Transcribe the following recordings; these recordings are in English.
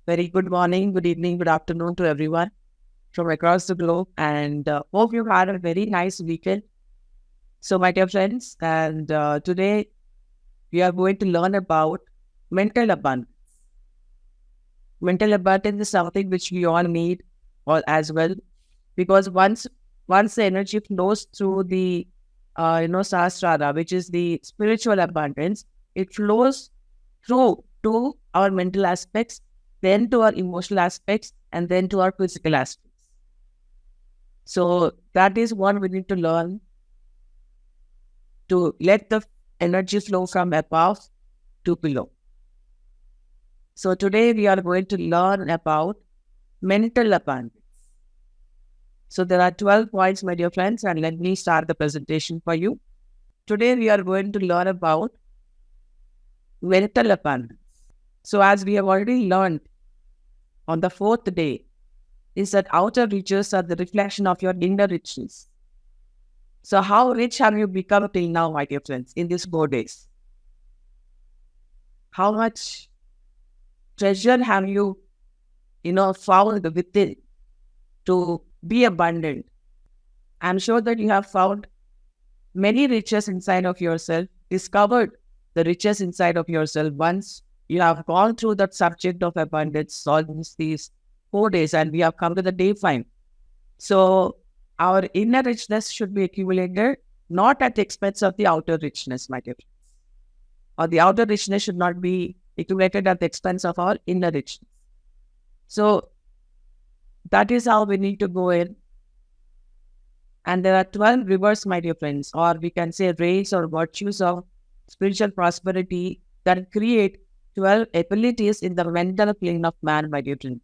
Very good morning, good evening, good afternoon to everyone from across the globe, and hope you had a very nice weekend. So, my dear friends, and today we are going to learn about mental abundance. Mental abundance is something which we all need, or as well, because once the energy flows through the sahasrara, which is the spiritual abundance, it flows through to our mental aspects, then to our emotional aspects, and then to our physical aspects. So that is what we need to learn, to let the energy flow from above to below. So today we are going to learn about mental abundance. So there are 12 points, my dear friends, and let me start the presentation for you. Today we are going to learn about mental abundance. So as we have already learned on the fourth day, is that outer riches are the reflection of your inner richness. So how rich have you become till now, my dear friends, in these 4 days? How much treasure have you, found within to be abundant? I'm sure that you have found many riches inside of yourself, discovered the riches inside of yourself once you have gone through that subject of abundance all these 4 days, and we have come to the day 5. So our inner richness should be accumulated not at the expense of the outer richness, my dear friends. Or the outer richness should not be accumulated at the expense of our inner richness. So that is how we need to go in. And there are 12 rivers, my dear friends, or we can say rays or virtues of spiritual prosperity that create 12 abilities in the mental plane of man, my dear friends.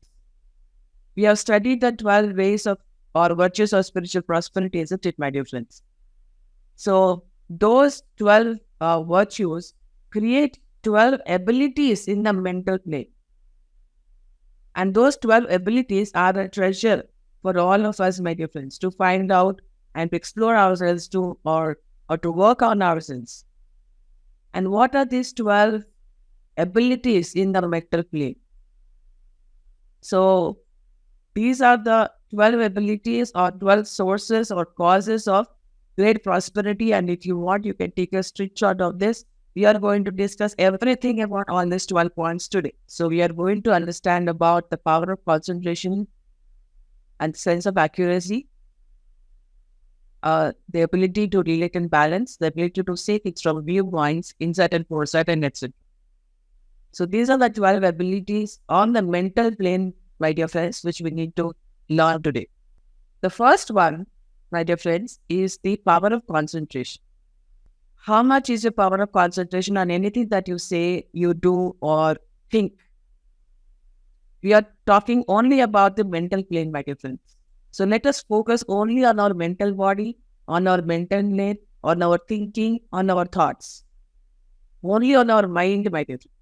We have studied the 12 ways of or virtues of spiritual prosperity, isn't it, my dear friends? So those 12 virtues create 12 abilities in the mental plane. And those 12 abilities are a treasure for all of us, my dear friends, to find out and to explore ourselves or to work on ourselves. And what are these 12 abilities in the mental plane? So these are the 12 abilities or 12 sources or causes of great prosperity. And if you want, you can take a screenshot of this. We are going to discuss everything about all these 12 points today. So we are going to understand about the power of concentration and sense of accuracy, the ability to relate and balance, the ability to see things from viewpoints, insight and foresight, and etc. So these are the 12 abilities on the mental plane, my dear friends, which we need to learn today. The first one, my dear friends, is the power of concentration. How much is your power of concentration on anything that you say, you do, or think? We are talking only about the mental plane, my dear friends. So let us focus only on our mental body, on our mental plane, on our thinking, on our thoughts. Only on our mind, my dear friends.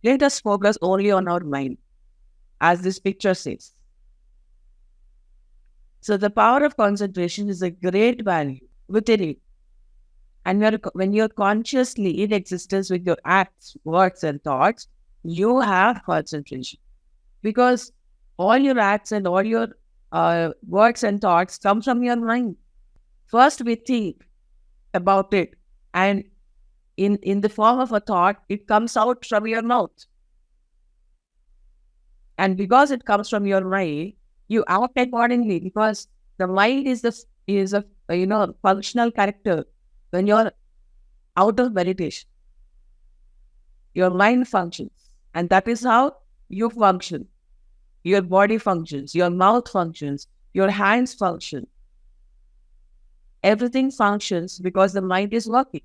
Let us focus only on our mind, as this picture says. So the power of concentration is a great value within it. And when you're consciously in existence with your acts, words, and thoughts, you have concentration. Because all your acts and all your words and thoughts come from your mind. First, we think about it. And in the form of a thought, it comes out from your mouth. And because it comes from your mind, you act accordingly, because the mind is a functional character. When you're out of meditation, your mind functions, and that is how you function. Your body functions, your mouth functions, your hands function. Everything functions because the mind is working.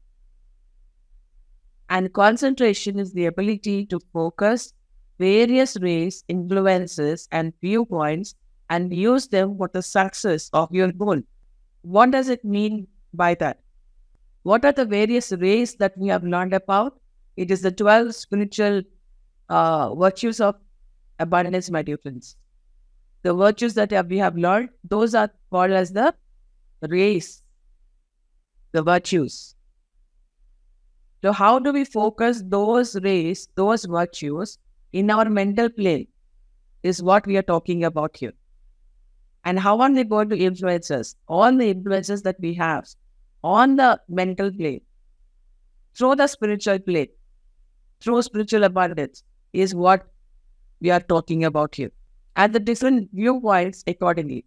And concentration is the ability to focus various rays, influences, and viewpoints and use them for the success of your goal. What does it mean by that? What are the various rays that we have learned about? It is the 12 spiritual virtues of abundance, my dear friends. The virtues that we have learned, those are called as the rays, the virtues. So how do we focus those rays, those virtues in our mental plane? is what we are talking about here. And how are they going to influence us? All the influences that we have on the mental plane, through the spiritual plane, through spiritual abundance, is what we are talking about here. And the different viewpoints accordingly.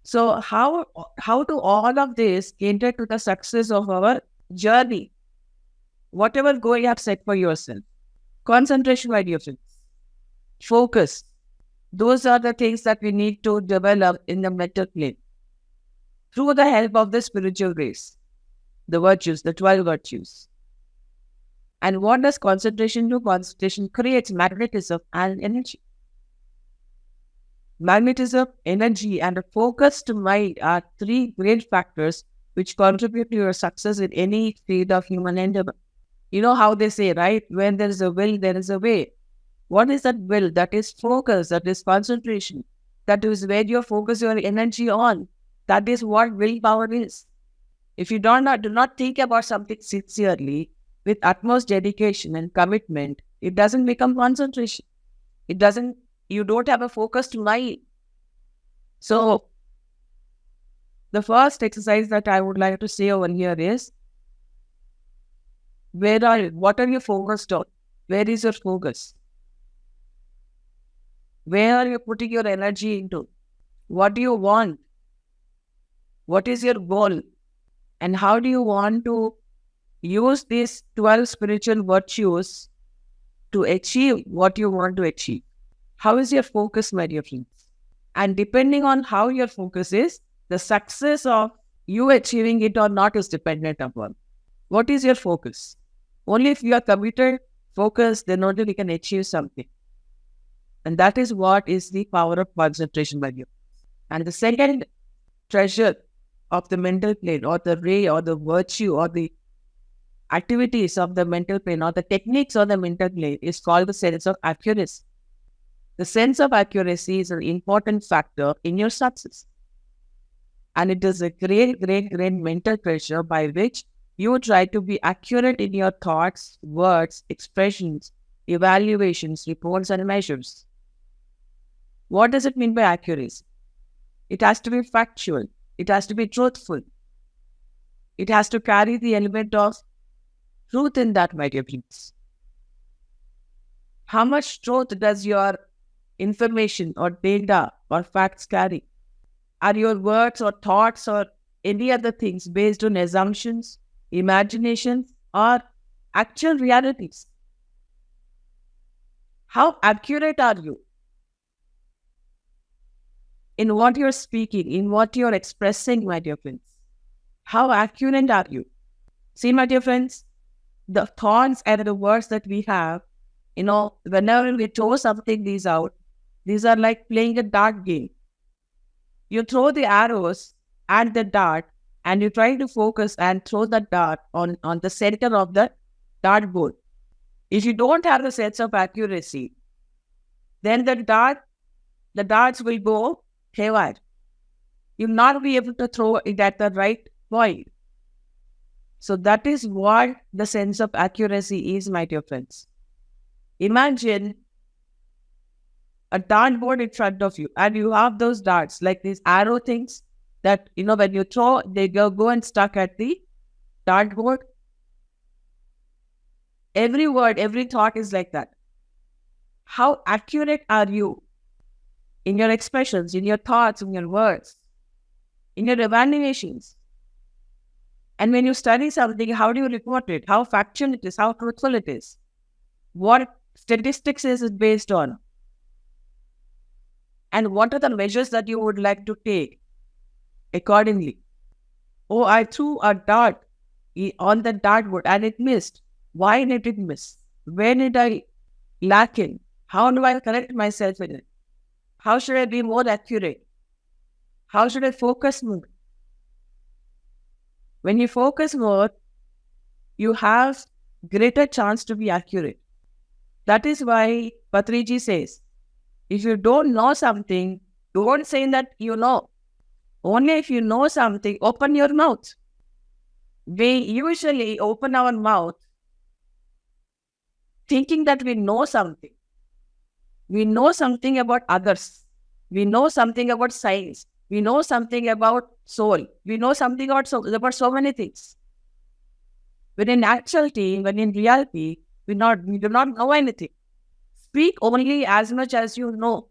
So how do all of this cater to the success of our journey? Whatever goal you have set for yourself. Concentration, my dear friends. Focus. Those are the things that we need to develop in the mental plane. Through the help of the spiritual grace. The virtues, the 12 virtues. And what does concentration do? Concentration creates magnetism and energy. Magnetism, energy, and a focused mind are three great factors which contribute to your success in any field of human endeavor. You know how they say, right? When there is a will, there is a way. What is that will? That is focus, that is concentration. That is where you focus your energy on. That is what willpower is. If you do not think about something sincerely, with utmost dedication and commitment, it doesn't become concentration. You don't have a focused mind. So, the first exercise that I would like to say over here is, what are you focused on? Where is your focus? Where are you putting your energy into? What do you want? What is your goal? And how do you want to use these 12 spiritual virtues to achieve what you want to achieve? How is your focus, my dear friends? And depending on how your focus is, the success of you achieving it or not is dependent upon. What is your focus? Only if you are committed, focused, then only we can achieve something. And that is what is the power of concentration, my dear. And the second treasure of the mental plane, or the ray, or the virtue, or the activities of the mental plane, or the techniques of the mental plane, is called the sense of accuracy. The sense of accuracy is an important factor in your success. And it is a great mental treasure by which you try to be accurate in your thoughts, words, expressions, evaluations, reports, and measures. What does it mean by accuracy? It has to be factual. It has to be truthful. It has to carry the element of truth in that, my dear friends. How much truth does your information or data or facts carry? Are your words or thoughts or any other things based on assumptions, imaginations, or actual realities? How accurate are you in what you're speaking, in what you're expressing, my dear friends? How accurate are you? See, my dear friends, the thoughts and the words that we have, whenever we throw something these out, these are like playing a dart game. You throw the arrows at the dart and you try to focus and throw the dart on the center of the dartboard. If you don't have the sense of accuracy, then the darts will go haywire. You'll not be able to throw it at the right point. So that is what the sense of accuracy is, my dear friends. Imagine a dartboard in front of you, and you have those darts, like these arrow things that, when you throw, they go and stuck at the dartboard. Every word, every thought is like that. How accurate are you in your expressions, in your thoughts, in your words, in your evaluations? And when you study something, how do you report it? How factual it is, how truthful it is? What statistics is it based on? And what are the measures that you would like to take accordingly? Oh, I threw a dart on the dartboard and it missed. Why did it miss? Where did I lack in? How do I correct myself in it? How should I be more accurate? How should I focus more? When you focus more, you have greater chance to be accurate. That is why Patriji says, if you don't know something, don't say that you know. Only if you know something, open your mouth. We usually open our mouth thinking that we know something. We know something about others. We know something about science. We know something about soul. We know something about so many things. But in actuality, when in reality, we do not know anything. Speak only as much as you know.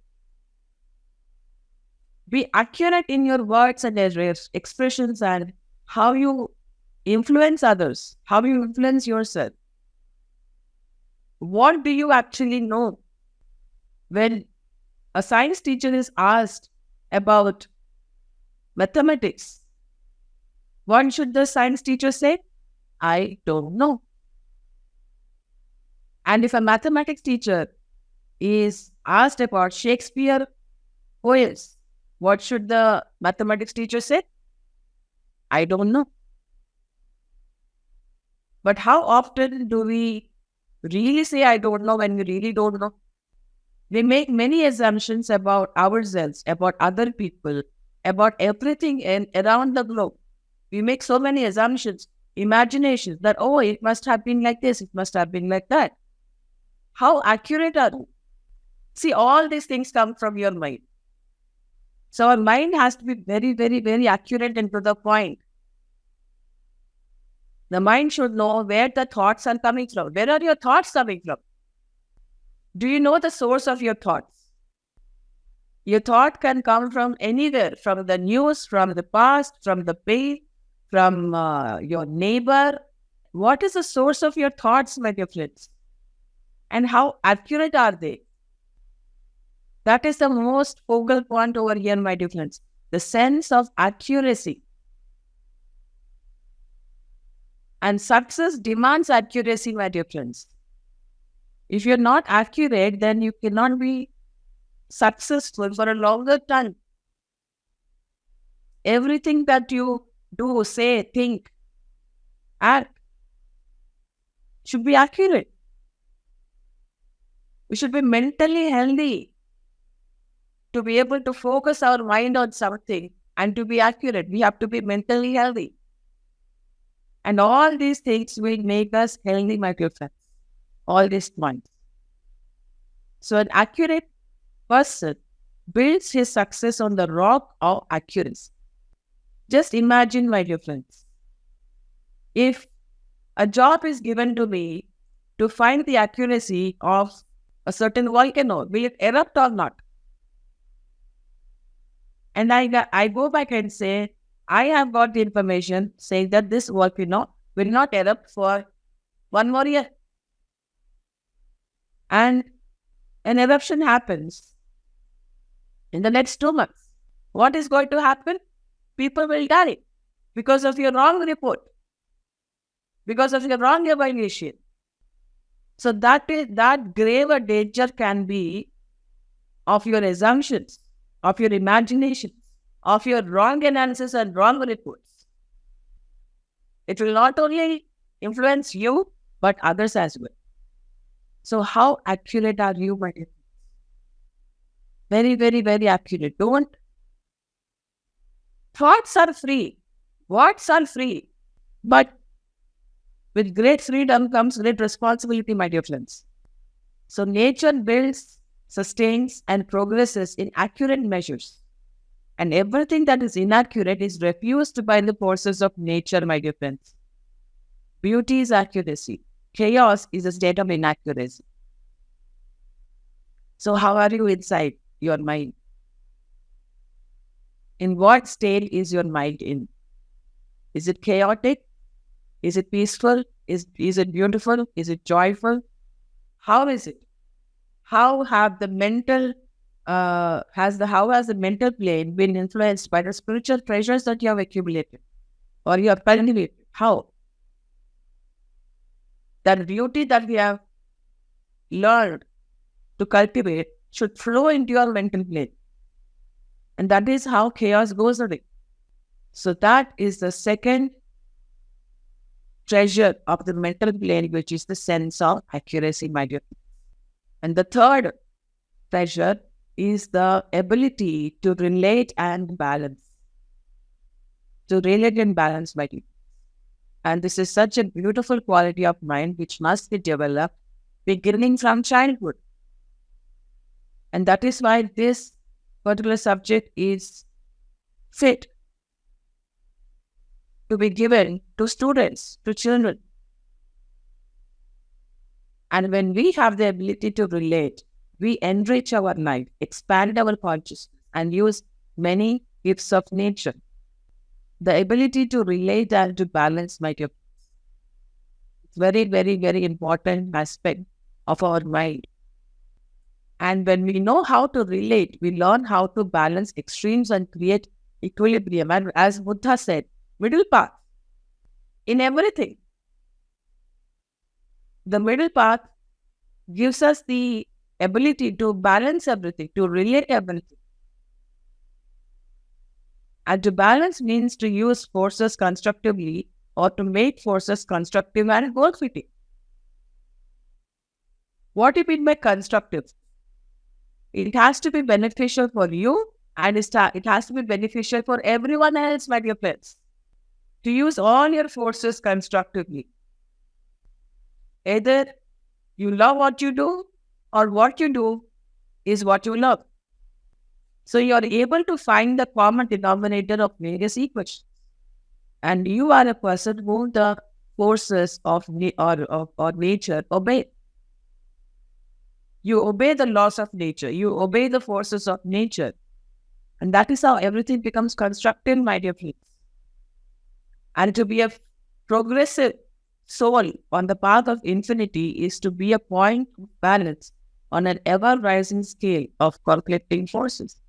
Be accurate in your words and expressions and how you influence others, how you influence yourself. What do you actually know? When a science teacher is asked about mathematics, what should the science teacher say? I don't know. And if a mathematics teacher is asked about Shakespeare poems, what should the mathematics teacher say? I don't know. But how often do we really say I don't know when we really don't know? We make many assumptions about ourselves, about other people, about everything around the globe. We make so many assumptions, imaginations that, oh, it must have been like this, it must have been like that. How accurate are you? See, all these things come from your mind. So our mind has to be very, very, very accurate and to the point. The mind should know where the thoughts are coming from. Where are your thoughts coming from? Do you know the source of your thoughts? Your thought can come from anywhere, from the news, from the past, from the pain, from your neighbor. What is the source of your thoughts, my dear friends? And how accurate are they? That is the most focal point over here, my dear friends. The sense of accuracy. And success demands accuracy, my dear friends. If you're not accurate, then you cannot be successful for a longer time. Everything that you do, say, think, act should be accurate. We should be mentally healthy to be able to focus our mind on something and to be accurate. We have to be mentally healthy. And all these things will make us healthy, my dear friends. All these points. So an accurate person builds his success on the rock of accuracy. Just imagine, my dear friends, if a job is given to me to find the accuracy of a certain volcano, will it erupt or not? And I go back and say, I have got the information saying that this volcano will not erupt for 1 more year. And an eruption happens in the next 2 months. What is going to happen? People will die because of your wrong report, because of your wrong evaluation. So that grave a danger can be of your assumptions, of your imaginations, of your wrong analysis and wrong reports. It will not only influence you, but others as well. So how accurate are you, my dear? Very, very, very accurate. Thoughts are free. Words are free. But with great freedom comes great responsibility, my dear friends. So nature builds, sustains, and progresses in accurate measures. And everything that is inaccurate is refused by the forces of nature, my dear friends. Beauty is accuracy. Chaos is a state of inaccuracy. So how are you inside your mind? In what state is your mind in? Is it chaotic? Is it peaceful? Is it beautiful? Is it joyful? How is it? How have the mental how has the mental plane been influenced by the spiritual treasures that you have accumulated or you have cultivated? How? That beauty that we have learned to cultivate should flow into your mental plane. And that is how chaos goes away. So that is the second treasure of the mental plane, which is the sense of accuracy, my dear. And the third treasure is the ability to relate and balance. To relate and balance, my dear. And this is such a beautiful quality of mind which must be developed beginning from childhood. And that is why this particular subject is fit to be given to students, to children. And when we have the ability to relate, we enrich our life, expand our consciousness, and use many gifts of nature. The ability to relate and to balance, my dear, it's very, very, very important aspect of our mind. And when we know how to relate, we learn how to balance extremes and create equilibrium. And as Buddha said, middle path in everything. The middle path gives us the ability to balance everything, to relate everything. And to balance means to use forces constructively or to make forces constructive and goal-fitting. What do you mean by constructive? It has to be beneficial for you, and it has to be beneficial for everyone else, my dear friends. To use all your forces constructively. Either you love what you do, or what you do is what you love. So you are able to find the common denominator of various equations. And you are a person who the forces of nature obey. You obey the laws of nature. You obey the forces of nature. And that is how everything becomes constructive, my dear friends. And to be a progressive soul on the path of infinity is to be a point of balance on an ever-rising scale of conflicting forces.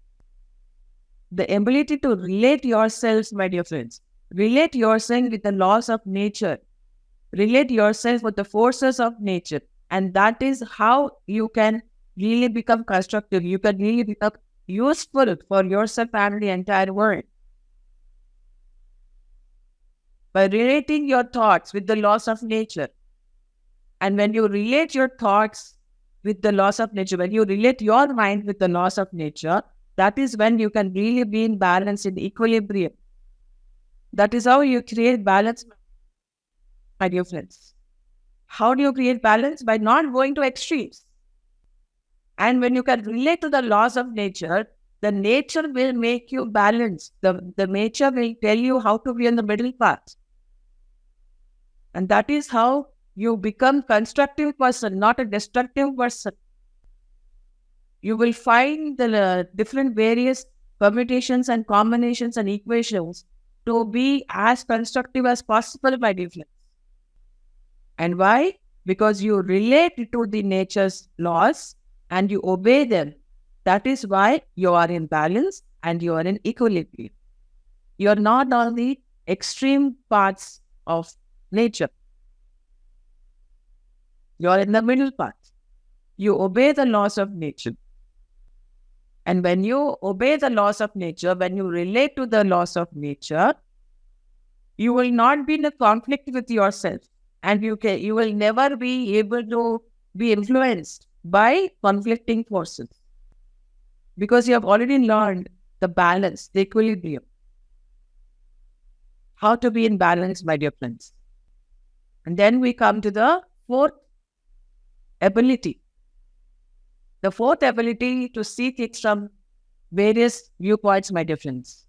The ability to relate yourselves, my dear friends, relate yourself with the laws of nature, relate yourself with the forces of nature, and that is how you can really become constructive. You can really become useful for yourself and the entire world. By relating your thoughts with the laws of nature. And when you relate your thoughts with the laws of nature, when you relate your mind with the laws of nature, that is when you can really be in balance, in equilibrium. That is how you create balance, my dear friends. How do you create balance? By not going to extremes. And when you can relate to the laws of nature, the nature will make you balance. The nature will tell you how to be on the middle path. And that is how you become constructive person, not a destructive person. You will find the different various permutations and combinations and equations to be as constructive as possible, my dear friends. And why? Because you relate to the nature's laws and you obey them. That is why you are in balance and you are in equilibrium. You are not on the extreme parts of nature. You are in the middle path. You obey the laws of nature. And when you obey the laws of nature, when you relate to the laws of nature, you will not be in a conflict with yourself. And you will never be able to be influenced by conflicting forces. Because you have already learned the balance, the equilibrium. How to be in balance, my dear friends. And then we come to the fourth ability. The fourth ability to see things from various viewpoints, my dear friends,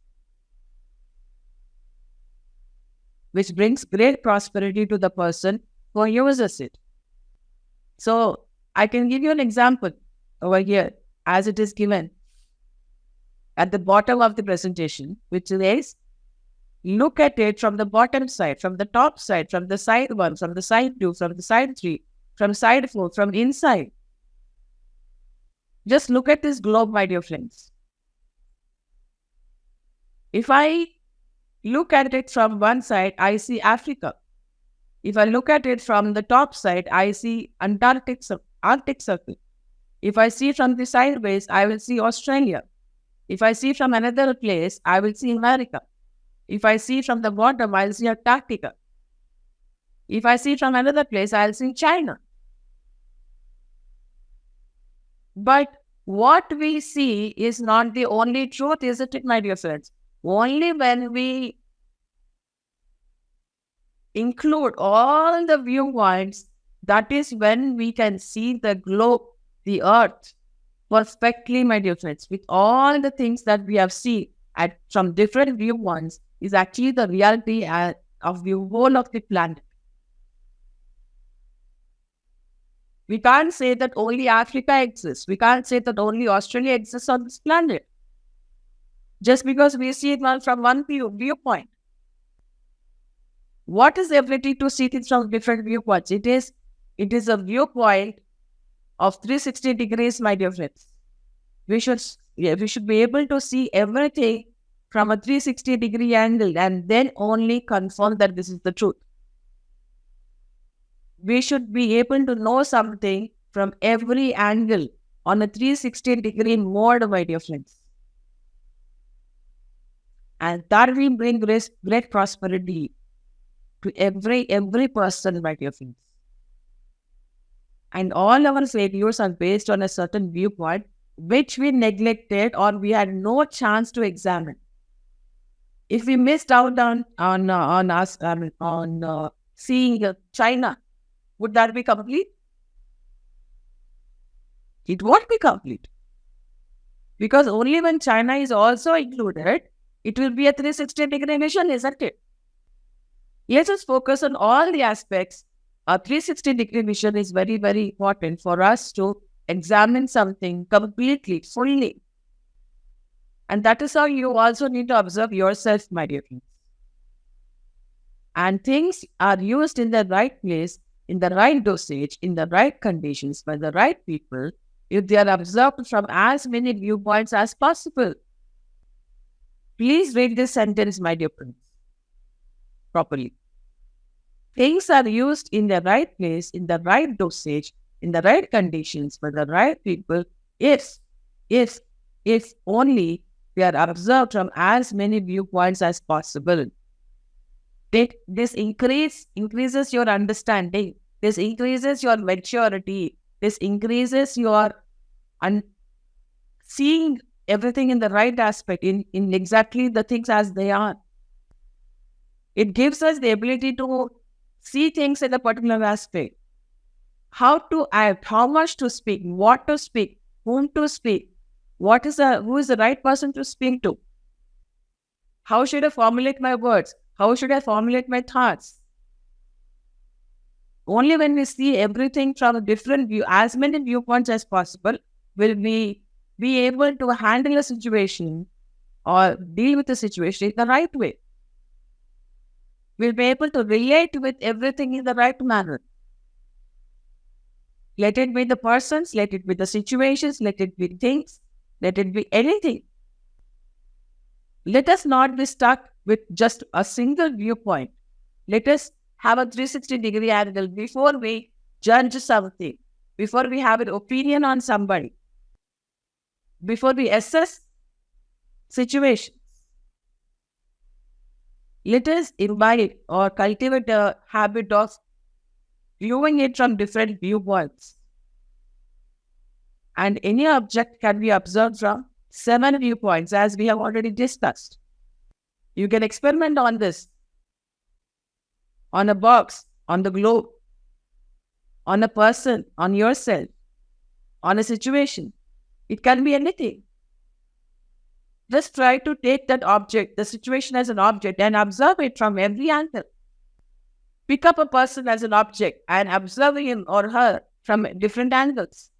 which brings great prosperity to the person who uses it. So I can give you an example over here as it is given at the bottom of the presentation, which is look at it from the bottom side, from the top side, from the side 1, from the side 2, from the side 3, from side 4, from inside. Just look at this globe, my dear friends. If I look at it from one side, I see Africa. If I look at it from the top side, I see Arctic Circle. If I see from the sideways, I will see Australia. If I see from another place, I will see America. If I see from the bottom, I'll see Antarctica. If I see from another place, I'll see China. But what we see is not the only truth, isn't it, my dear friends? Only when we include all the viewpoints, that is when we can see the globe, the earth, perfectly, my dear friends, with all the things that we have seen from different viewpoints, is actually the reality of the whole of the planet. We can't say that only Africa exists. We can't say that only Australia exists on this planet. Just because we see it from one viewpoint. What is the ability to see things from different viewpoints? It is a viewpoint of 360 degrees, my dear friends. We should be able to see everything from a 360-degree angle and then only confirm that this is the truth. We should be able to know something from every angle on a 360-degree mode, my dear friends. And that will bring great prosperity to every person, my dear friends. And all our failures are based on a certain viewpoint which we neglected or we had no chance to examine. If we missed out on seeing China, would that be complete? It won't be complete. Because only when China is also included, it will be a 360-degree vision, isn't it? Let us focus on all the aspects. A 360-degree vision is very, very important for us to examine something completely, fully. And that is how you also need to observe yourself, my dear friends. And things are used in the right place, in the right dosage, in the right conditions, by the right people, if they are observed from as many viewpoints as possible. Please read this sentence, my dear friends, properly. Things are used in the right place, in the right dosage, in the right conditions, by the right people, if only they are observed from as many viewpoints as possible. This increases your understanding. This increases your maturity. This increases your seeing everything in the right aspect, in exactly the things as they are. It gives us the ability to see things in a particular aspect. How to act, how much to speak, what to speak, whom to speak, who is the right person to speak to. How should I formulate my words? How should I formulate my thoughts? Only when we see everything from a different view, as many viewpoints as possible, will we be able to handle a situation or deal with the situation in the right way. We'll be able to relate with everything in the right manner. Let it be the persons, let it be the situations, let it be things, let it be anything. Let us not be stuck with just a single viewpoint. Let us have a 360-degree angle before we judge something, before we have an opinion on somebody, before we assess situations. Let us imbibe or cultivate a habit of viewing it from different viewpoints. And any object can be observed from 7 viewpoints, as we have already discussed. You can experiment on this, on a box, on the globe, on a person, on yourself, on a situation. It can be anything. Just try to take that object, the situation as an object, and observe it from every angle. Pick up a person as an object and observe him or her from different angles.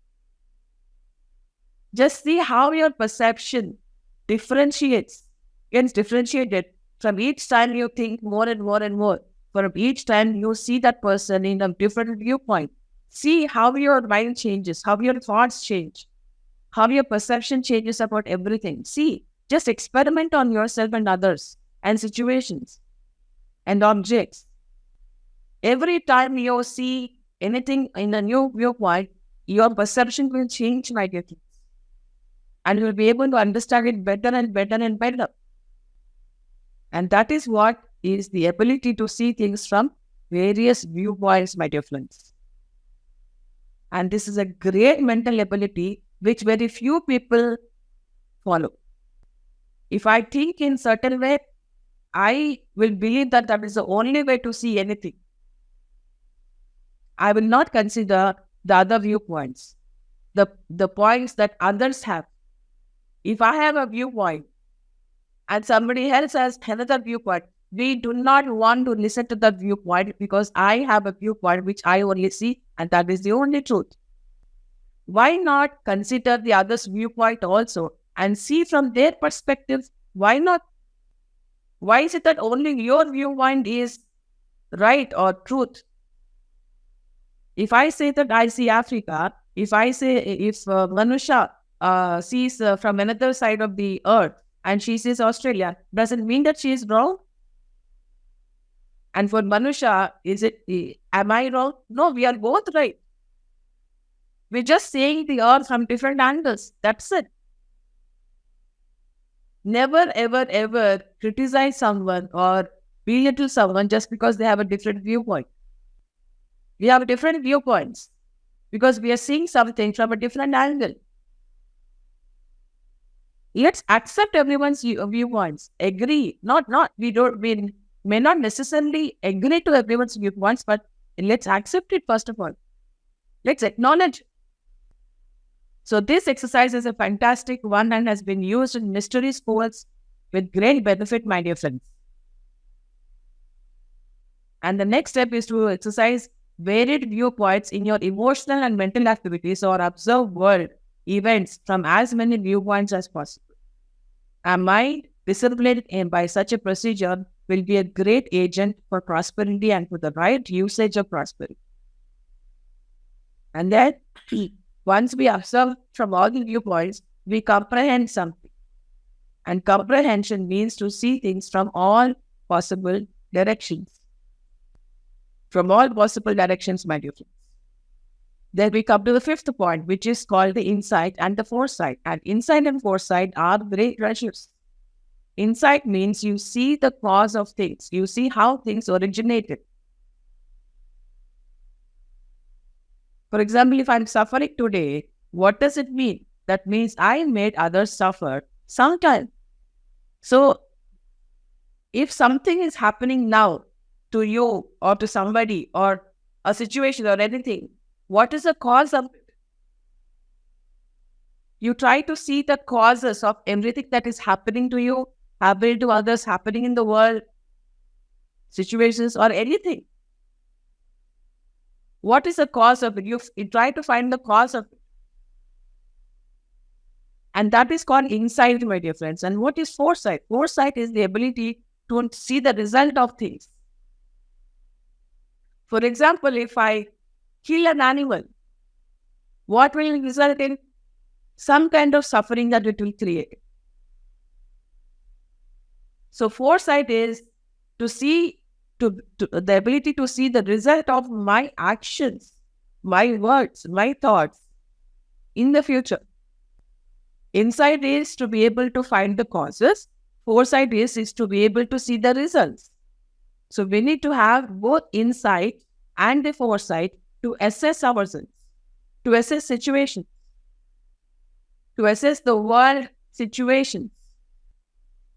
Just see how your perception gets differentiated from each time you think more and more and more. From each time you see that person in a different viewpoint. See how your mind changes, how your thoughts change, how your perception changes about everything. See, just experiment on yourself and others and situations and objects. Every time you see anything in a new viewpoint, your perception will change, my dear kids. And you will be able to understand it better and better and better. And that is what is the ability to see things from various viewpoints, my dear friends. And this is a great mental ability which very few people follow. If I think in certain way, I will believe that that is the only way to see anything. I will not consider the other viewpoints. the points that others have. If I have a viewpoint and somebody else has another viewpoint, we do not want to listen to that viewpoint because I have a viewpoint which I only see and that is the only truth. Why not consider the other's viewpoint also and see from their perspective? Why not? Why is it that only your viewpoint is right or truth? If I say that I see Africa, if Manusha sees from another side of the earth and she sees Australia, does it mean that she is wrong? And for Manusha, am I wrong? No, we are both right. We're just seeing the earth from different angles. That's it. Never, ever, ever criticize someone or belittle someone just because they have a different viewpoint. We have different viewpoints because we are seeing something from a different angle. Let's accept everyone's viewpoints. Agree. We may not necessarily agree to everyone's viewpoints, but let's accept it first of all. Let's acknowledge. So this exercise is a fantastic one and has been used in mystery schools with great benefit, my dear friends. And the next step is to exercise varied viewpoints in your emotional and mental activities or observe world events from as many viewpoints as possible. A mind disciplined by such a procedure will be a great agent for prosperity and for the right usage of prosperity. And then, once we observe from all the viewpoints, we comprehend something. And comprehension means to see things from all possible directions. From all possible directions, my dear friends. Then we come to the fifth point, which is called the insight and the foresight. And insight and foresight are great treasures. Insight means you see the cause of things. You see how things originated. For example, if I'm suffering today, what does it mean? That means I made others suffer sometime. So, if something is happening now to you or to somebody or a situation or anything, what is the cause of it? You try to see the causes of everything that is happening to you, happening to others, happening in the world, situations or anything. What is the cause of it? You try to find the cause of it. And that is called insight, my dear friends. And what is foresight? Foresight is the ability to see the result of things. For example, if I kill an animal, what will result in? Some kind of suffering that it will create. So foresight is to see the ability to see the result of my actions, my words, my thoughts in the future. Insight is to be able to find the causes. Foresight is to be able to see the results. So we need to have both insight and the foresight to assess ourselves, to assess situations, to assess the world situations.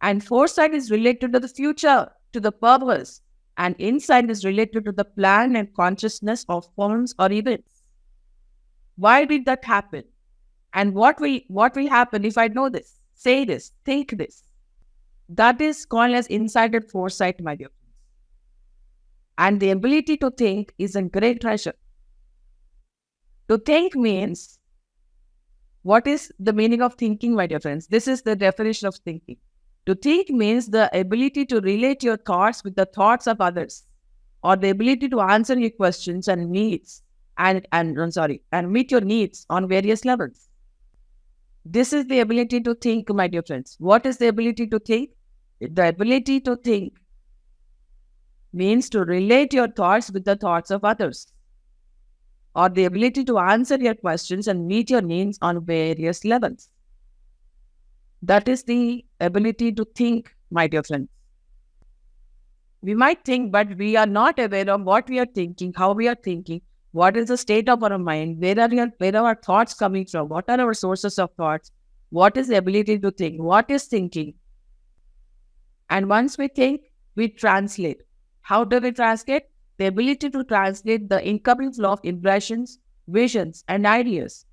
And foresight is related to the future, to the purpose. And insight is related to the plan and consciousness of forms or events. Why did that happen? And what will happen if I know this, say this, think this? That is called as insight and foresight, my dear friends. And the ability to think is a great treasure. To think means, what is the meaning of thinking, my dear friends? This is the definition of thinking. To think means the ability to relate your thoughts with the thoughts of others, or the ability to answer your questions and needs, and meet your needs on various levels. This is the ability to think, my dear friends. What is the ability to think? The ability to think means to relate your thoughts with the thoughts of others, or the ability to answer your questions and meet your needs on various levels. That is the ability to think, my dear friends. We might think, but we are not aware of what we are thinking, how we are thinking, what is the state of our mind, where are our thoughts coming from, what are our sources of thoughts, what is the ability to think, what is thinking. And once we think, we translate. How do we translate? The ability to translate the incoming flow of impressions, visions, and ideas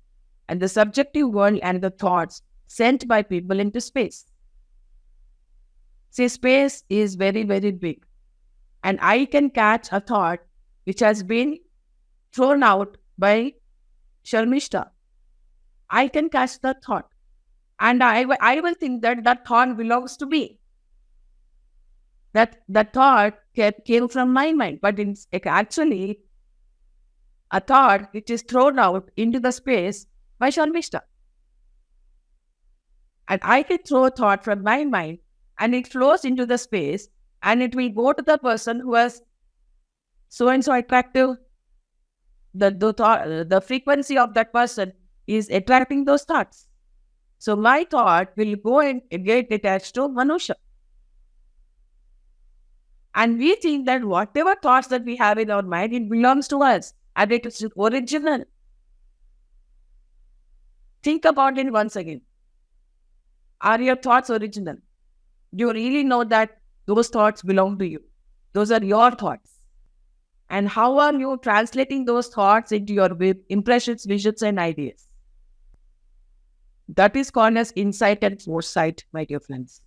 and the subjective world and the thoughts sent by people into space. See, space is very, very big, and I can catch a thought which has been thrown out by Sharmishta. I can catch that thought, and I will think that that thought belongs to me. That thought came from my mind, but it's actually a thought which is thrown out into the space by Sharmishta. And I can throw a thought from my mind and it flows into the space and it will go to the person who has so and so attractive. The frequency of that person is attracting those thoughts. So my thought will go and get attached to Manusha. And we think that whatever thoughts that we have in our mind, it belongs to us and it is original. Think about it once again. Are your thoughts original? Do you really know that those thoughts belong to you? Those are your thoughts. And how are you translating those thoughts into your impressions, visions, and ideas? That is called as insight and foresight, my dear friends.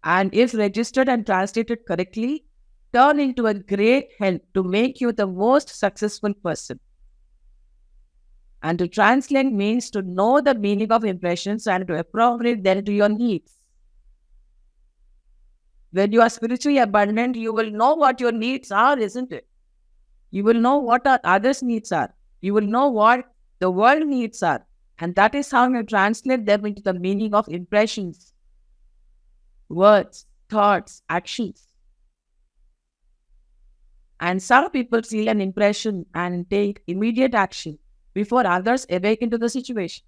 And if registered and translated correctly, turn into a great help to make you the most successful person. And to translate means to know the meaning of impressions and to appropriate them to your needs. When you are spiritually abundant, you will know what your needs are, isn't it? You will know what others' needs are. You will know what the world needs are. And that is how you translate them into the meaning of impressions, words, thoughts, actions. And some people feel an impression and take immediate action before others awaken to the situation.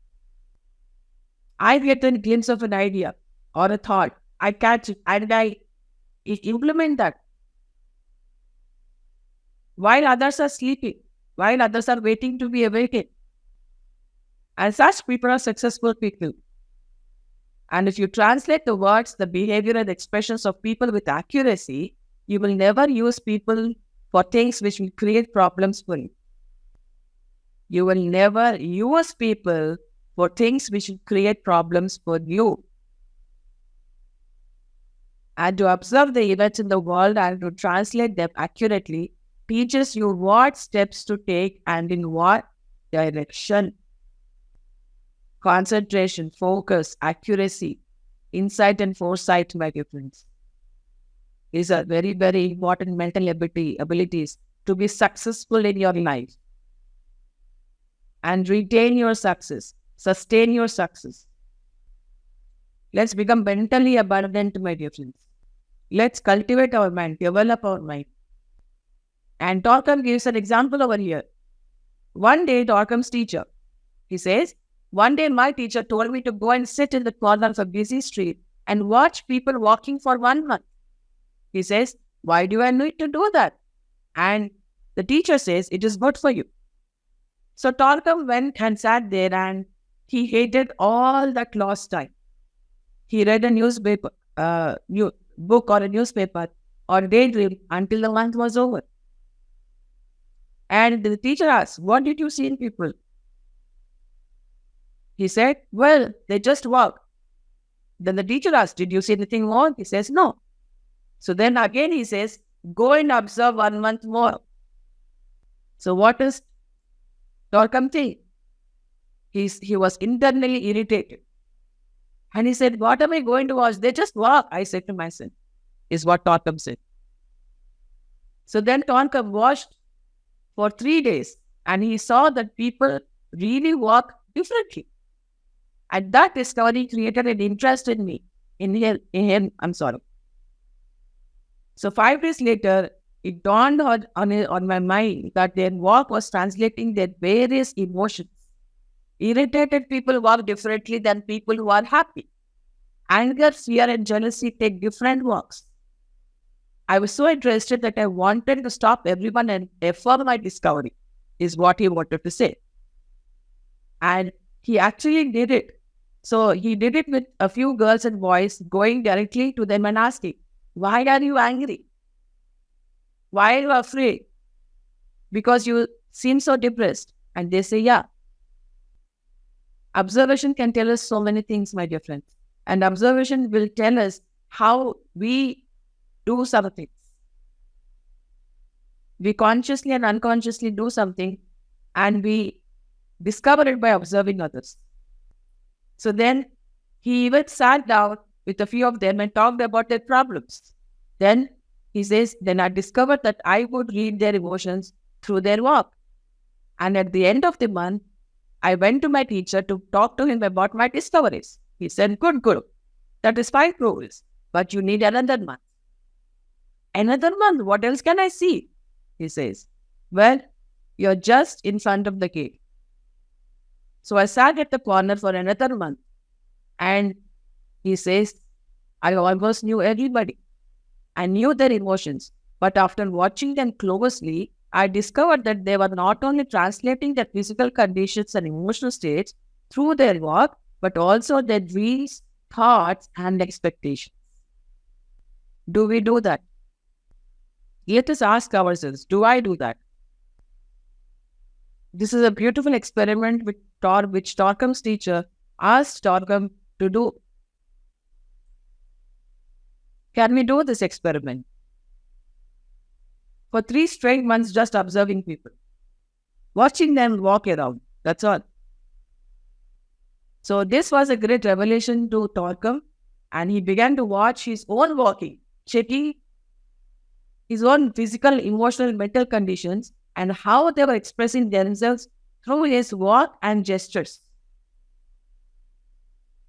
I get a glimpse of an idea or a thought. I catch it and I implement that. While others are sleeping, while others are waiting to be awakened. And such people are successful people. And if you translate the words, the behavior and expressions of people with accuracy, you will never use people for things which will create problems for you. You will never use people for things which will create problems for you. And to observe the events in the world and to translate them accurately teaches you what steps to take and in what direction. Concentration, focus, accuracy, insight and foresight, my dear friends. These are very, very important mental abilities to be successful in your life. And retain your success, sustain your success. Let's become mentally abundant, my dear friends. Let's cultivate our mind, develop our mind. And Torkham gives an example over here. One day, Torkham's teacher, he says, one day my teacher told me to go and sit in the corner of a busy street and watch people walking for 1 month. He says, why do I need to do that? And the teacher says, it is good for you. So Torkham went and sat there and he hated all that lost time. He read a newspaper, book or a newspaper or daydream until the month was over. And the teacher asked, what did you see in people? He said, well, they just walk. Then the teacher asked, did you see anything more? He says, no. So then again he says, go and observe 1 month more. So what is Torkham think? He was internally irritated. And he said, what am I going to watch? They just walk, I said to myself, is what Torkham said. So then Torkham watched for 3 days and he saw that people really walk differently. And that discovery created an interest in me, in him. So 5 days later, it dawned on my mind that their walk was translating their various emotions. Irritated people walk differently than people who are happy. Anger, fear, and jealousy take different walks. I was so interested that I wanted to stop everyone and affirm my discovery, is what he wanted to say. And he actually did it. So he did it with a few girls and boys, going directly to them and asking, why are you angry? Why are you afraid? Because you seem so depressed. And they say, yeah. Observation can tell us so many things, my dear friends. And observation will tell us how we do some things. We consciously and unconsciously do something, and we discover it by observing others. So then he even sat down with a few of them and talked about their problems. Then he says, then I discovered that I would read their emotions through their walk. And at the end of the month, I went to my teacher to talk to him about my discoveries. He said, good. That is 5 rules, but you need another month. Another month? What else can I see? He says, well, you're just in front of the gate. So I sat at the corner for another month. And he says, I almost knew everybody. I knew their emotions. But after watching them closely, I discovered that they were not only translating their physical conditions and emotional states through their work, but also their dreams, thoughts, and expectations. Do we do that? Let us ask ourselves, do I do that? This is a beautiful experiment which Torkam's teacher asked Torkam to do. Can we do this experiment? For 3 straight months, just observing people, watching them walk around. That's all. So this was a great revelation to Torkam, and he began to watch his own walking, checking his own physical, emotional, mental conditions and how they were expressing themselves through his walk and gestures.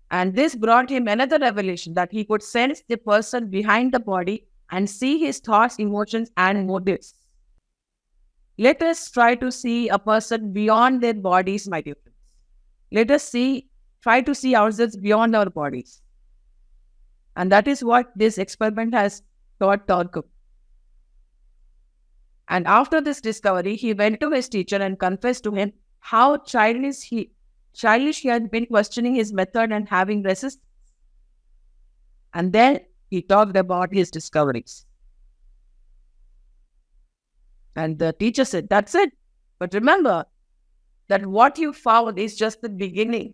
And this brought him another revelation, that he could sense the person behind the body and see his thoughts, emotions, and motives. Let us try to see a person beyond their bodies, my dear friends. Let us try to see ourselves beyond our bodies. And that is what this experiment has taught Torkam. And after this discovery, he went to his teacher and confessed to him how childish he had been, questioning his method and having resistance. And then he talked about his discoveries. And the teacher said, that's it. But remember that what you found is just the beginning.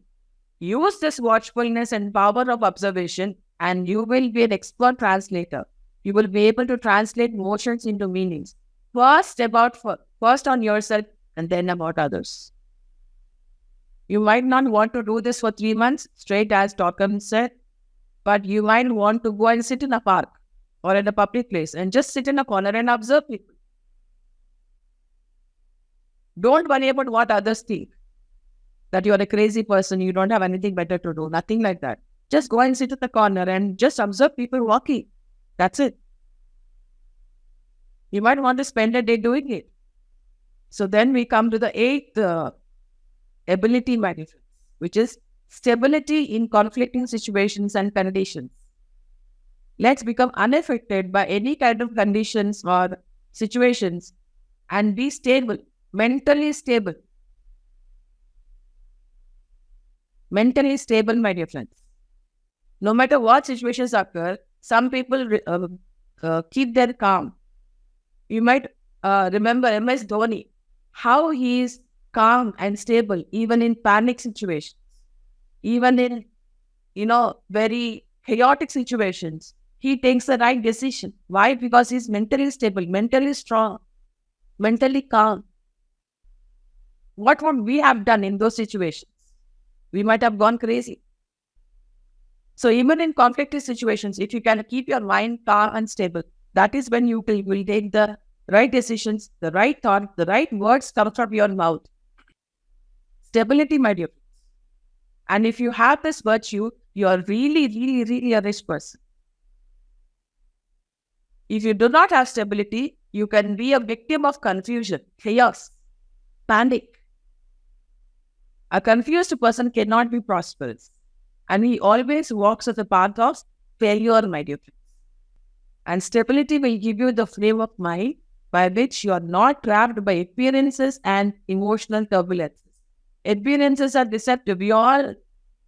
Use this watchfulness and power of observation, and you will be an expert translator. You will be able to translate emotions into meanings. First on yourself and then about others. You might not want to do this for 3 months, straight as Torkam said, but you might want to go and sit in a park or in a public place and just sit in a corner and observe people. Don't worry about what others think, that you are a crazy person, you don't have anything better to do, nothing like that. Just go and sit in the corner and just observe people walking. That's it. You might want to spend a day doing it. So then we come to the 8th ability, my dear friends, which is stability in conflicting situations and conditions. Let's become unaffected by any kind of conditions or situations and be stable, mentally stable. Mentally stable, my dear friends. No matter what situations occur, some people keep their calm. You might remember MS Dhoni, how he is calm and stable even in panic situations, even in, very chaotic situations. He takes the right decision. Why? Because he's mentally stable, mentally strong, mentally calm. What would we have done in those situations? We might have gone crazy. So even in conflicted situations, if you can keep your mind calm and stable, that is when you will take the right decisions, the right thought, the right words come from your mouth. Stability, my dear friends. And if you have this virtue, you are really, really, really a rich person. If you do not have stability, you can be a victim of confusion, chaos, panic. A confused person cannot be prosperous. And he always walks on the path of failure, my dear friends. And stability will give you the frame of mind by which you are not trapped by appearances and emotional turbulences. Appearances are deceptive. We all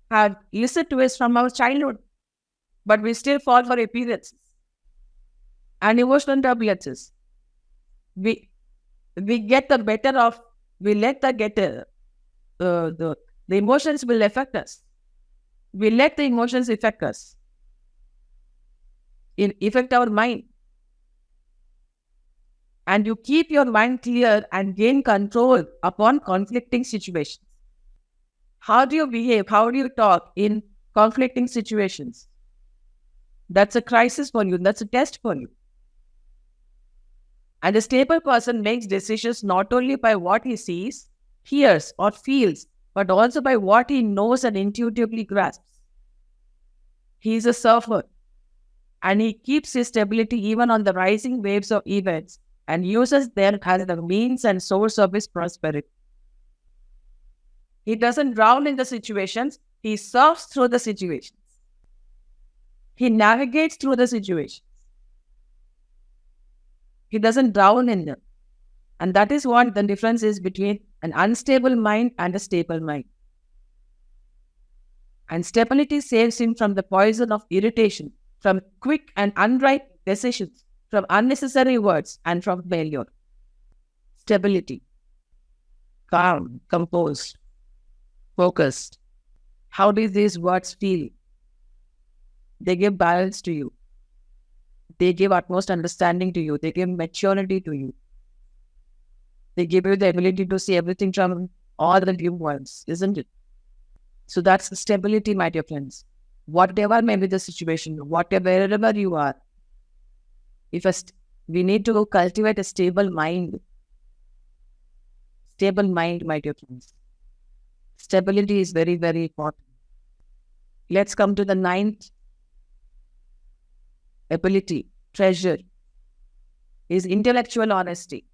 have listened to us from our childhood, but we still fall for appearances and emotional turbulences. We get the better of, we let the The emotions will affect us. We let the emotions affect us. It affect our mind. And you keep your mind clear and gain control upon conflicting situations. How do you behave? How do you talk in conflicting situations? That's a crisis for you. That's a test for you. And a stable person makes decisions not only by what he sees, hears, or feels, but also by what he knows and intuitively grasps. He is a surfer, and he keeps his stability even on the rising waves of events and uses them as the means and source of his prosperity. He doesn't drown in the situations, he surfs through the situations. He navigates through the situations. He doesn't drown in them. And that is what the difference is between an unstable mind and a stable mind. And stability saves him from the poison of irritation, from quick and unright decisions, from unnecessary words, and from failure. Stability. Calm, composed, focused. How do these words feel? They give balance to you. They give utmost understanding to you. They give maturity to you. They give you the ability to see everything from all the viewpoints, isn't it? So that's the stability, my dear friends. Whatever may be the situation, wherever you are, we need to cultivate a stable mind. Stable mind, my dear friends. Stability is very, very important. Let's come to the ninth ability, treasure, is intellectual honesty.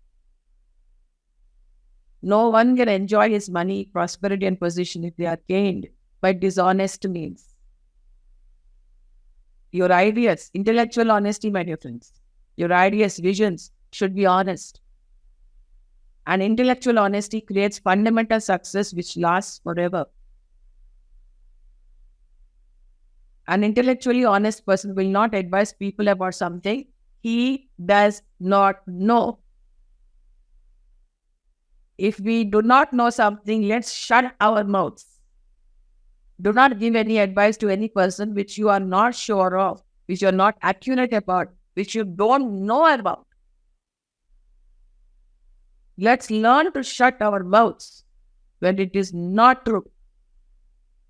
No one can enjoy his money, prosperity, and position if they are gained by dishonest means. Your ideas, intellectual honesty, my dear friends, your ideas, visions should be honest. And intellectual honesty creates fundamental success which lasts forever. An intellectually honest person will not advise people about something he does not know. If we do not know something, let's shut our mouths. Do not give any advice to any person which you are not sure of, which you are not accurate about, which you don't know about. Let's learn to shut our mouths when it is not true,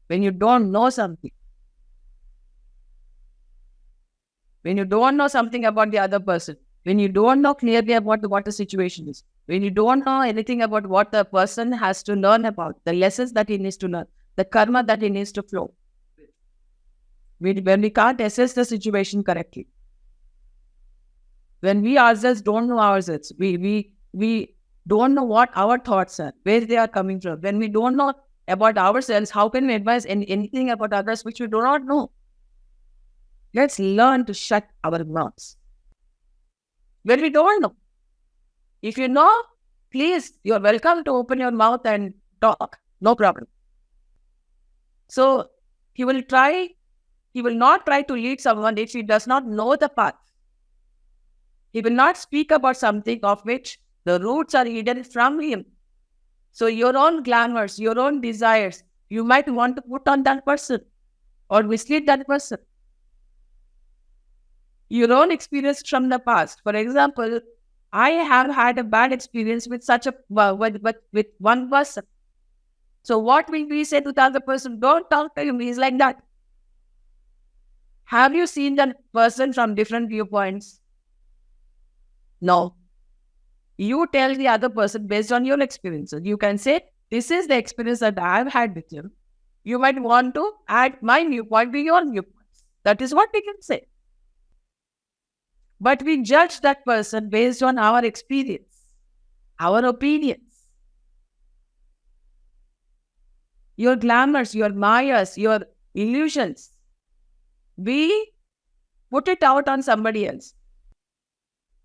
when you don't know something. When you don't know something about the other person, when you don't know clearly about what the situation is, when you don't know anything about what the person has to learn about, the lessons that he needs to learn, the karma that he needs to flow, when we can't assess the situation correctly, when we ourselves don't know ourselves, we don't know what our thoughts are, where they are coming from. When we don't know about ourselves, how can we advise anything about others which we do not know? Let's learn to shut our mouths. When we don't know. If you know, please, you're welcome to open your mouth and talk. No problem. So, he will not try to lead someone if he does not know the path. He will not speak about something of which the roots are hidden from him. So, your own glamours, your own desires, you might want to put on that person or mislead that person. Your own experience from the past. For example, I have had a bad experience with with one person. So what will we say to the other person? Don't talk to him. He's like that. Have you seen that person from different viewpoints? No. You tell the other person based on your experiences. You can say, this is the experience that I've had with you. You might want to add my viewpoint to your viewpoints. That is what we can say. But we judge that person based on our experience, our opinions. Your glamours, your mayas, your illusions. We put it out on somebody else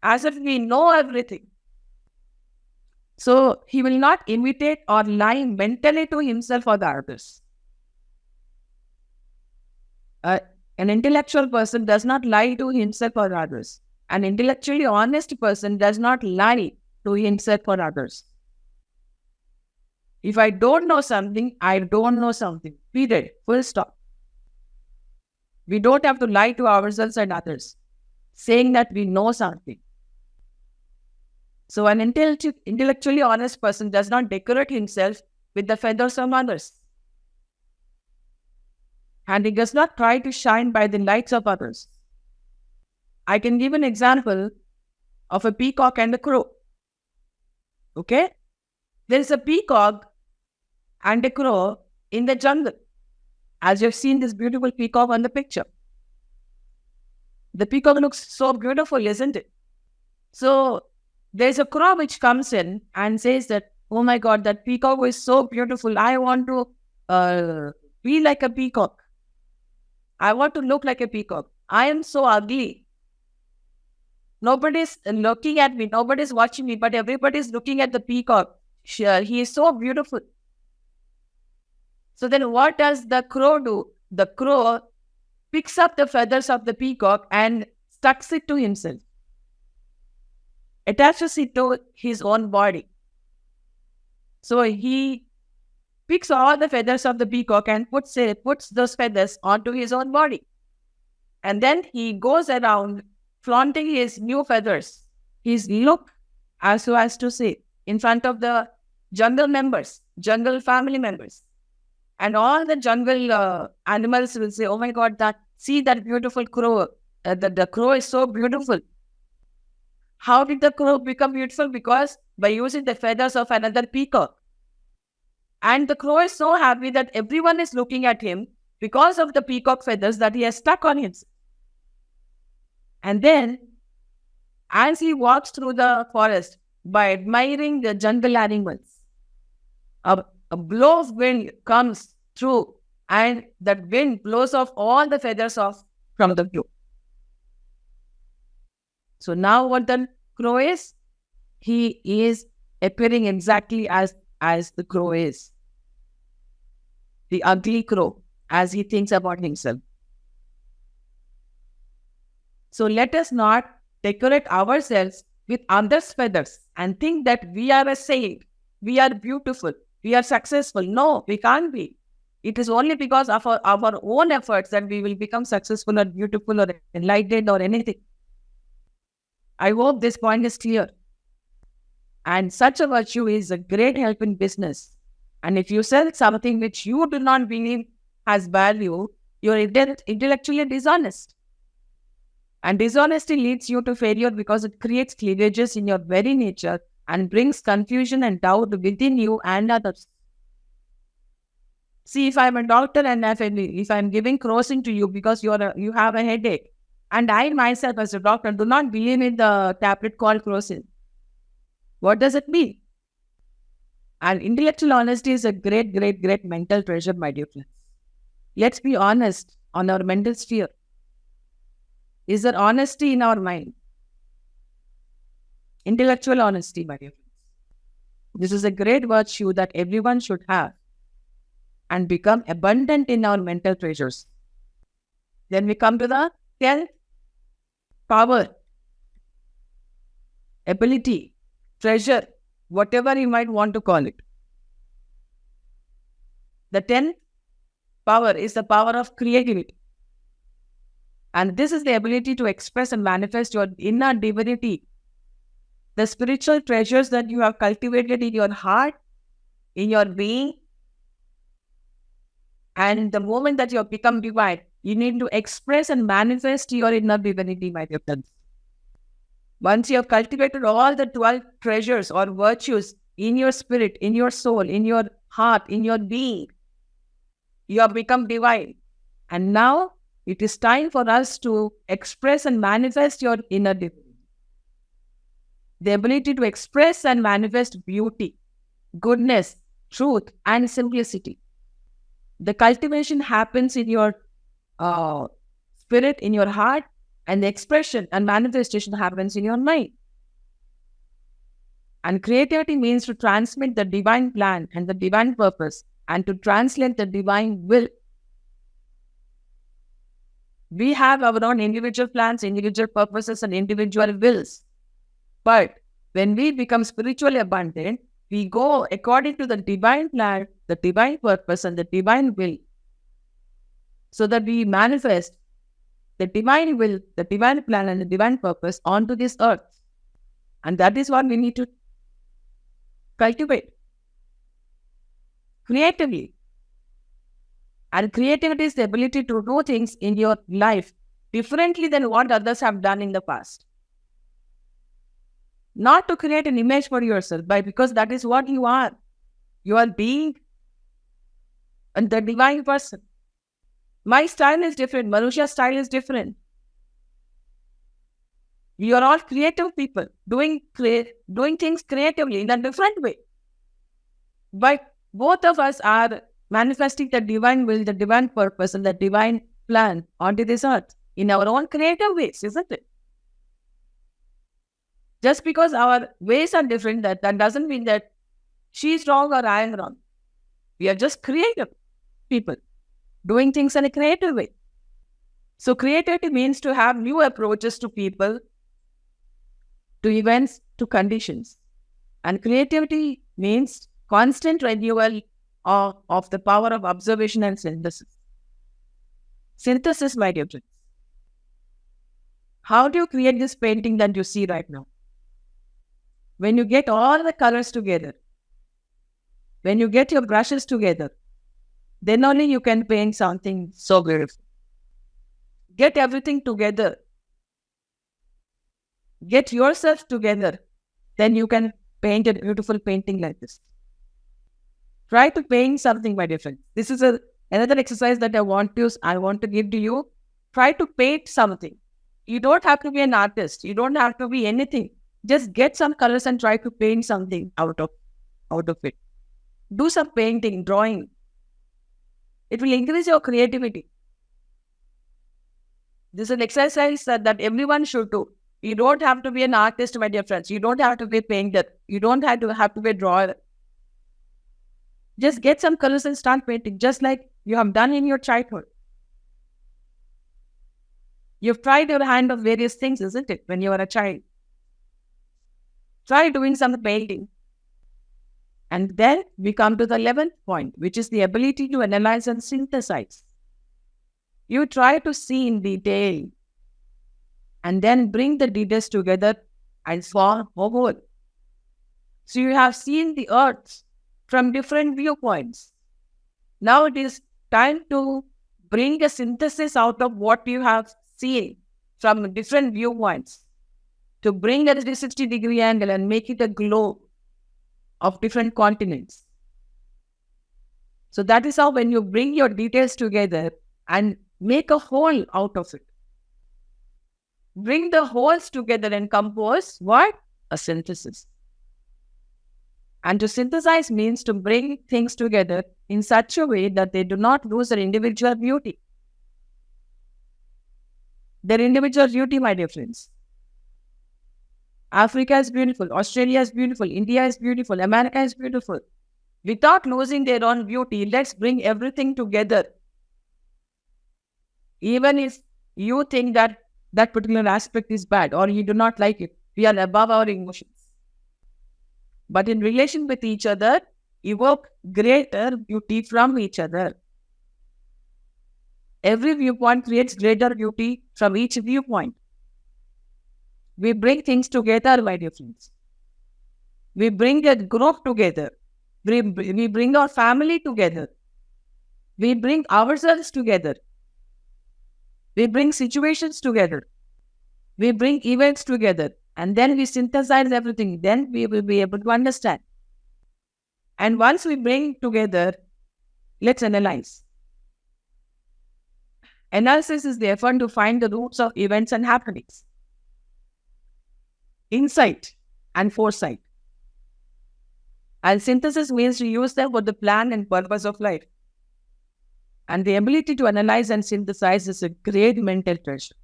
as if we know everything. So he will not imitate or lie mentally to himself or the others. An intellectual person does not lie to himself or others. An intellectually honest person does not lie to himself or others. If I don't know something, I don't know something. Period. Full stop. We don't have to lie to ourselves and others, saying that we know something. So an intellectually honest person does not decorate himself with the feathers of others. And he does not try to shine by the lights of others. I can give an example of a peacock and a crow. Okay? There is a peacock and a crow in the jungle. As you've seen this beautiful peacock on the picture. The peacock looks so beautiful, isn't it? So there's a crow which comes in and says that, oh my God, that peacock is so beautiful. I want to be like a peacock. I want to look like a peacock. I am so ugly. Nobody's looking at me. Nobody's watching me, but everybody's looking at the peacock. Sure, he is so beautiful. So then what does the crow do? The crow picks up the feathers of the peacock and stucks it to himself. Attaches it to his own body. So he picks all the feathers of the peacock and puts those feathers onto his own body. And then he goes around flaunting his new feathers, his look, as so as to say, in front of the jungle members, jungle family members. And all the jungle animals will say, oh my God, see that beautiful crow. The crow is so beautiful. How did the crow become beautiful? Because by using the feathers of another peacock. And the crow is so happy that everyone is looking at him because of the peacock feathers that he has stuck on him. And then, as he walks through the forest by admiring the jungle animals, a blow of wind comes through and that wind blows off all the feathers off from the crow. So now what the crow is? He is appearing exactly as the crow is. The ugly crow, as he thinks about himself. So let us not decorate ourselves with others' feathers and think that we are a saint, we are beautiful, we are successful. No, we can't be. It is only because of our own efforts that we will become successful or beautiful or enlightened or anything. I hope this point is clear. And such a virtue is a great help in business. And if you sell something which you do not believe has value, you're intellectually dishonest. And dishonesty leads you to failure because it creates cleavages in your very nature and brings confusion and doubt within you and others. See, if I'm a doctor and if I'm giving crocin to you because you have a headache, and I myself as a doctor do not believe in the tablet called crocin, what does it mean? And intellectual honesty is a great, great, great mental treasure, my dear friends. Let's be honest on our mental sphere. Is there honesty in our mind? Intellectual honesty, my dear friends. This is a great virtue that everyone should have and become abundant in our mental treasures. Then we come to the 10th power, ability, treasure, whatever you might want to call it. The 10th power is the power of creativity. And this is the ability to express and manifest your inner divinity, the spiritual treasures that you have cultivated in your heart, in your being. And the moment that you have become divine, you need to express and manifest your inner divinity, my dear friends. Once you have cultivated all the 12 treasures or virtues in your spirit, in your soul, in your heart, in your being, you have become divine. And now it is time for us to express and manifest your inner divinity. The ability to express and manifest beauty, goodness, truth, and simplicity. The cultivation happens in your spirit, in your heart, and the expression and manifestation happens in your mind. And creativity means to transmit the divine plan and the divine purpose and to translate the divine will. We have our own individual plans, individual purposes, and individual wills. But when we become spiritually abundant, we go according to the divine plan, the divine purpose, and the divine will, so that we manifest the divine will, the divine plan, and the divine purpose onto this earth. And that is what we need to cultivate creatively. And creativity is the ability to do things in your life differently than what others have done in the past. Not to create an image for yourself, but because that is what you are. You are being and the divine person. My style is different. Manusha's style is different. We are all creative people, doing things creatively in a different way. But both of us are manifesting the divine will, the divine purpose, and the divine plan onto this earth in our own creative ways, isn't it? Just because our ways are different, that doesn't mean that she's wrong or I am wrong. We are just creative people, doing things in a creative way. So creativity means to have new approaches to people, to events, to conditions. And creativity means constant renewal of the power of observation and synthesis. Synthesis, my dear friends. How do you create this painting that you see right now? When you get all the colors together, when you get your brushes together, then only you can paint something so beautiful. Get everything together. Get yourself together. Then you can paint a beautiful painting like this. Try to paint something, my dear friend. This is another exercise that I want to give to you. Try to paint something. You don't have to be an artist. You don't have to be anything. Just get some colors and try to paint something out of it. Do some painting, drawing. It will increase your creativity. This is an exercise that everyone should do. You don't have to be an artist, my dear friends. You don't have to be a painter. You don't have to be a drawer. Just get some colors and start painting, just like you have done in your childhood. You've tried your hand of various things, isn't it, when you were a child? Try doing some painting. And then we come to the 11th point, which is the ability to analyze and synthesize. You try to see in detail and then bring the details together and form a whole. So you have seen the earth from different viewpoints. Now it is time to bring a synthesis out of what you have seen from different viewpoints, to bring a 360-degree angle and make it a globe of different continents. So that is how, when you bring your details together and make a whole out of it. Bring the wholes together and compose what? A synthesis. And to synthesize means to bring things together in such a way that they do not lose their individual beauty. Their individual beauty, my dear friends. Africa is beautiful, Australia is beautiful, India is beautiful, America is beautiful. Without losing their own beauty, let's bring everything together. Even if you think that that particular aspect is bad or you do not like it, we are above our emotions. But in relation with each other, evoke greater beauty from each other. Every viewpoint creates greater beauty from each viewpoint. We bring things together, my dear friends. We bring a group together. We bring our family together. We bring ourselves together. We bring situations together. We bring events together. And then we synthesize everything. Then we will be able to understand. And once we bring together, let's analyze. Analysis is the effort to find the roots of events and happenings. Insight and foresight. And synthesis means to use them for the plan and purpose of life. And the ability to analyze and synthesize is a great mental treasure.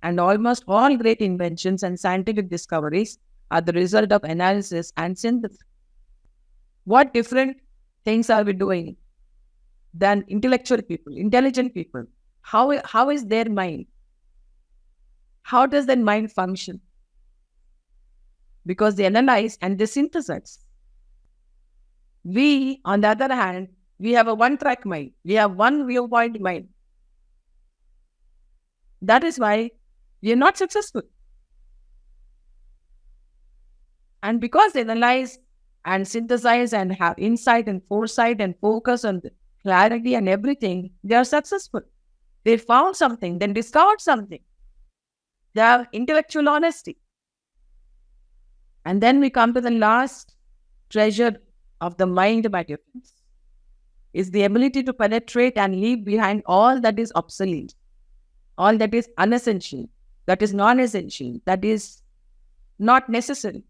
And almost all great inventions and scientific discoveries are the result of analysis and synthesis. What different things are we doing than intellectual people, intelligent people? How is their mind? How does their mind function? Because they analyze and they synthesize. We, on the other hand, we have a one-track mind. We have one viewpoint mind. That is why we are not successful. And because they analyze and synthesize and have insight and foresight and focus on clarity and everything, they are successful. They found something, then discovered something. They have intellectual honesty. And then we come to the last treasure of the mind, my dear friends, is the ability to penetrate and leave behind all that is obsolete, all that is unessential, that is non-essential, that is not necessary.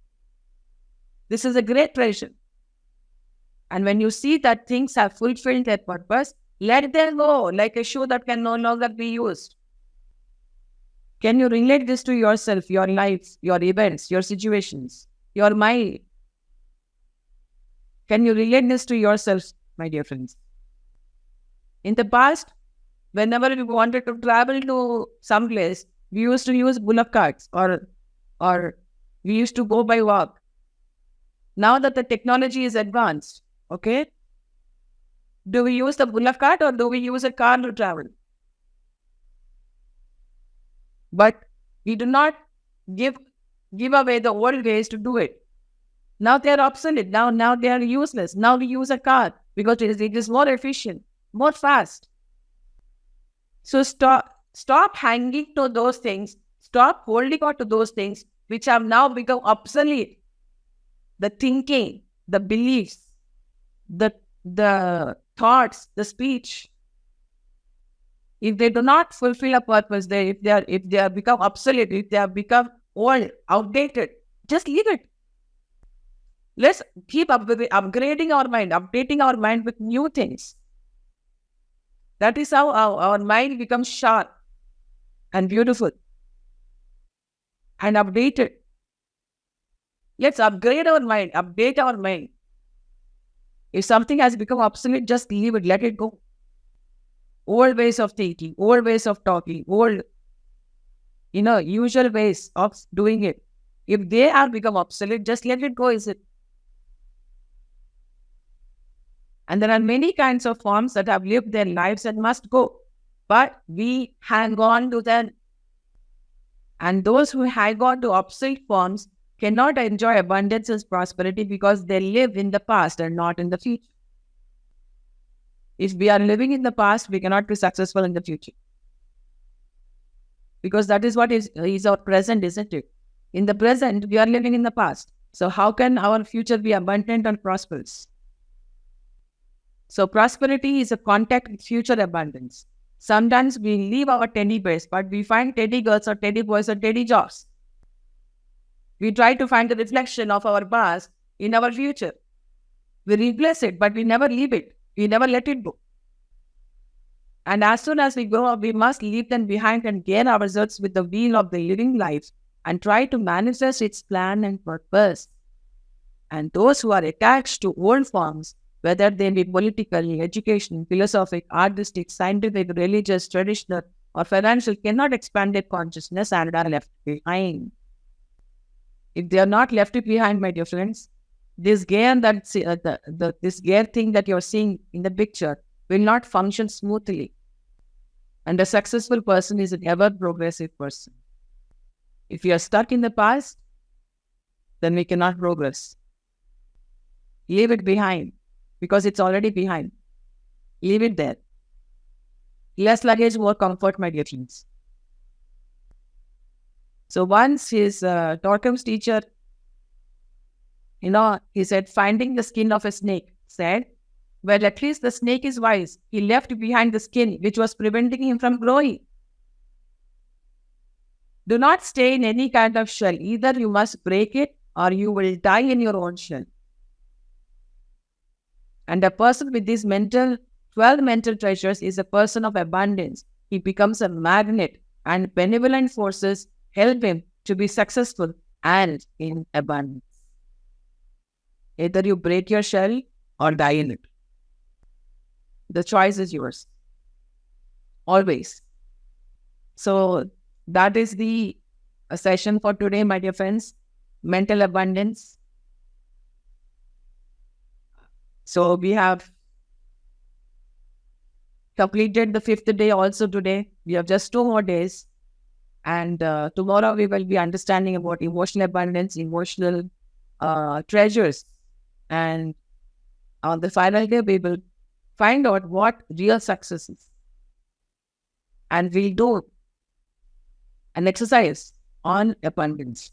This is a great treasure. And when you see that things have fulfilled their purpose, let them go like a shoe that can no longer be used. Can you relate this to yourself, your life, your events, your situations, your mind? Can you relate this to yourself, my dear friends? In the past, whenever we wanted to travel to some place, we used to use bullock carts or we used to go by walk. Now that the technology is advanced, okay, do we use the bullock cart or do we use a car to travel? But we do not give away the old ways to do it. Now they are obsolete. Now they are useless. Now we use a car because it is more efficient, more fast. So stop hanging to those things. Stop holding on to those things which have now become obsolete. The thinking, the beliefs, the thoughts, the speech. If they do not fulfill a purpose, if they have become obsolete, if they have become old, outdated, just leave it. Let's keep upgrading our mind, updating our mind with new things. That is how our mind becomes sharp and beautiful and updated. Let's upgrade our mind, update our mind. If something has become obsolete, just leave it, let it go. Old ways of thinking, old ways of talking, old, usual ways of doing it. If they have become obsolete, just let it go, is it? And there are many kinds of forms that have lived their lives and must go. But we hang on to them. And those who hang on to obsolete forms cannot enjoy abundance and prosperity because they live in the past and not in the future. If we are living in the past, we cannot be successful in the future. Because that is what is our present, isn't it? In the present, we are living in the past. So how can our future be abundant and prosperous? So prosperity is a contact with future abundance. Sometimes we leave our teddy bears, but we find teddy girls or teddy boys or teddy jobs. We try to find the reflection of our past in our future. We replace it, but we never leave it. We never let it go. And as soon as we grow up, we must leave them behind and gear ourselves with the wheel of the living life and try to manifest its plan and purpose. And those who are attached to old forms, whether they be political, educational, philosophic, artistic, scientific, religious, traditional, or financial, cannot expand their consciousness and are left behind. If they are not left behind, my dear friends, this gear this gear thing that you're seeing in the picture will not function smoothly. And a successful person is an ever-progressive person. If we are stuck in the past, then we cannot progress. Leave it behind, because it's already behind. Leave it there. Less luggage, more comfort, my dear friends. So once his Dorcam's teacher, he said, finding the skin of a snake, said, well, at least the snake is wise. He left behind the skin, which was preventing him from growing. Do not stay in any kind of shell. Either you must break it or you will die in your own shell. And a person with these 12 mental treasures is a person of abundance. He becomes a magnet, and benevolent forces help him to be successful and in abundance. Either you break your shell or die in it. The choice is yours. Always. So that is the session for today, my dear friends. Mental abundance. So we have completed the 5th day also today. We have just 2 more days. And tomorrow we will be understanding about emotional abundance, emotional treasures. And on the final day, we will find out what real success is. And we'll do an exercise on abundance.